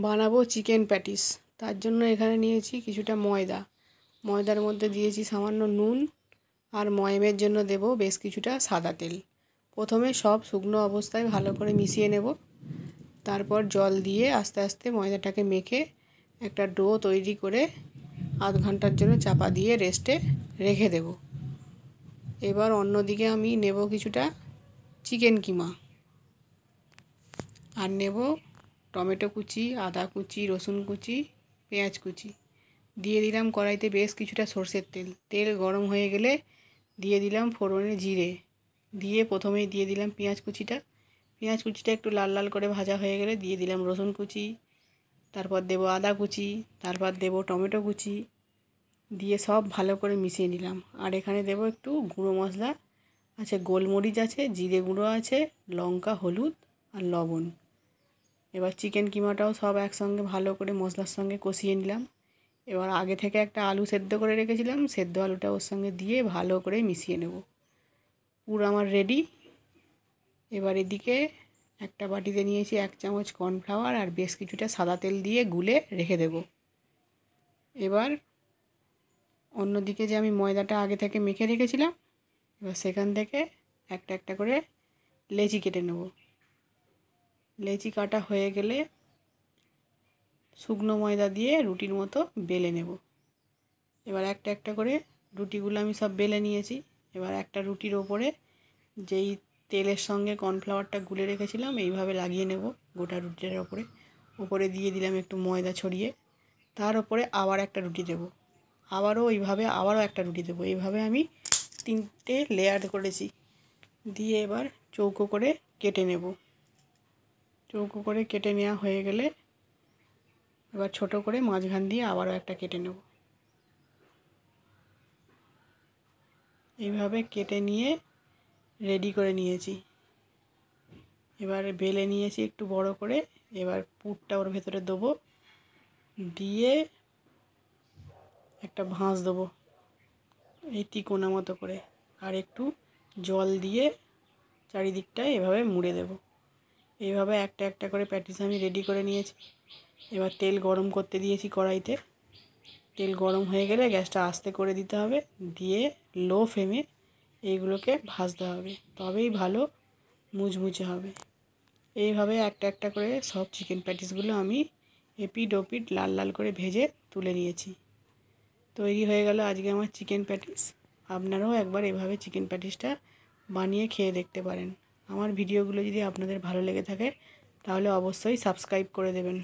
বানাবো chicken patties. তার জন্য এখানে নিয়েছি কিছুটা ময়দা। ময়দার মধ্যে দিয়েছি সামান্য নুন, আর ময়ামের জন্য দেব বেশ কিছুটা সাদা তেল। প্রথমে সব শুকনো অবস্থায় ভালো করে মিশিয়ে নেব। তারপর জল দিয়ে আস্তে আস্তে ময়দাটাকে মেখে একটা ডো তৈরি করে আধ ঘন্টার জন্য চাপা দিয়ে রেস্টে রেখে দেব। এবার অন্যদিকে আমি নেব কিছুটা চিকেন কিমা, আর নেব টমেটো কুচি, আদা কুচি, রসুন কুচি, পেঁয়াজ কুচি। দিয়ে দিলাম কড়াইতে বেশ কিছুটা সরষের তেল। তেল গরম হয়ে গেলে দিয়ে দিলাম ফোড়নে জিরে, দিয়ে প্রথমেই দিয়ে দিলাম পেঁয়াজ কুচিটা। পেঁয়াজ কুচিটা একটু লাল লাল করে ভাজা হয়ে গেলে দিয়ে দিলাম রসুন কুচি, তারপর দেব আদা কুচি, তারপর দেব টমেটো কুচি, দিয়ে সব ভালো করে মিশিয়ে নিলাম। আর এখানে দেব একটু গুঁড়ো মশলা আছে, গোলমরিচ আছে, জিরে গুঁড়ো আছে, লঙ্কা, হলুদ আর লবণ। এবার চিকেন কিমাটাও সব একসঙ্গে ভালো করে মশলার সঙ্গে কষিয়ে নিলাম। এবার আগে থেকে একটা আলু সেদ্ধ করে রেখেছিলাম, সেদ্ধ আলুটা ওর সঙ্গে দিয়ে ভালো করে মিশিয়ে নেব। পুরো আমার রেডি। এবার এদিকে একটা বাটিতে নিয়েছি 1 চামচ কর্নফ্লাওয়ার আর বেশ কিছুটা সাদা তেল দিয়ে গুলে রেখে দেব। এবার অন্যদিকে যে আমি ময়দাটা আগে থেকে মেখে রেখেছিলাম, এবার সেখান থেকে একটা একটা করে লেচি কেটে নেব। লেচি কাটা হয়ে গেলে শুকনো ময়দা দিয়ে রুটির মতো বেলে নেব। এবার একটা একটা করে রুটিগুলো আমি সব বেলে নিয়েছি। এবার একটা রুটির ওপরে যেই তেলের সঙ্গে কর্নফ্লাওয়ারটা গুলে রেখেছিলাম এইভাবে লাগিয়ে নেব গোটা রুটিটার ওপরে দিয়ে দিলাম একটু ময়দা ছড়িয়ে। তার ওপরে আবার একটা রুটি দেব, আবারও ওইভাবে আবারও একটা রুটি দেবো। এইভাবে আমি 3টে লেয়ার করেছি। দিয়ে এবার চৌকো করে কেটে নেব। চৌকো করে কেটে নেওয়া হয়ে গেলে এবার ছোট করে মাঝখান দিয়ে আবারও একটা কেটে নেব। এইভাবে কেটে নিয়ে রেডি করে নিয়েছি। এবার বেলে নিয়েছি একটু বড় করে। এবার পুরটা ওর ভেতরে দেবো, দিয়ে একটা ভাঁজ দেবো এই তিকোনা মতো করে, আর একটু জল দিয়ে চারিদিকটায় এভাবে মুড়ে দেব। এইভাবে একটা একটা করে প্যাটিস আমি রেডি করে নিয়েছি। এবার তেল গরম করতে দিয়েছি কড়াইতে। তেল গরম হয়ে গেলে গ্যাসটা আস্তে করে দিতে হবে, দিয়ে লো ফ্লেমে এইগুলোকে ভাজতে হবে, তবেই ভালো মুচমুচে হবে। এইভাবে একটা একটা করে সব চিকেন প্যাটিসগুলো আমি এপিট ওপিট লাল লাল করে ভেজে তুলে নিয়েছি। তৈরি হয়ে গেল আজকে আমার চিকেন প্যাটিস। আপনারাও একবার এভাবে চিকেন প্যাটিসটা বানিয়ে খেয়ে দেখতে পারেন। আমার ভিডিওগুলো যদি আপনাদের ভালো লেগে থাকে তাহলে অবশ্যই সাবস্ক্রাইব করে দেবেন।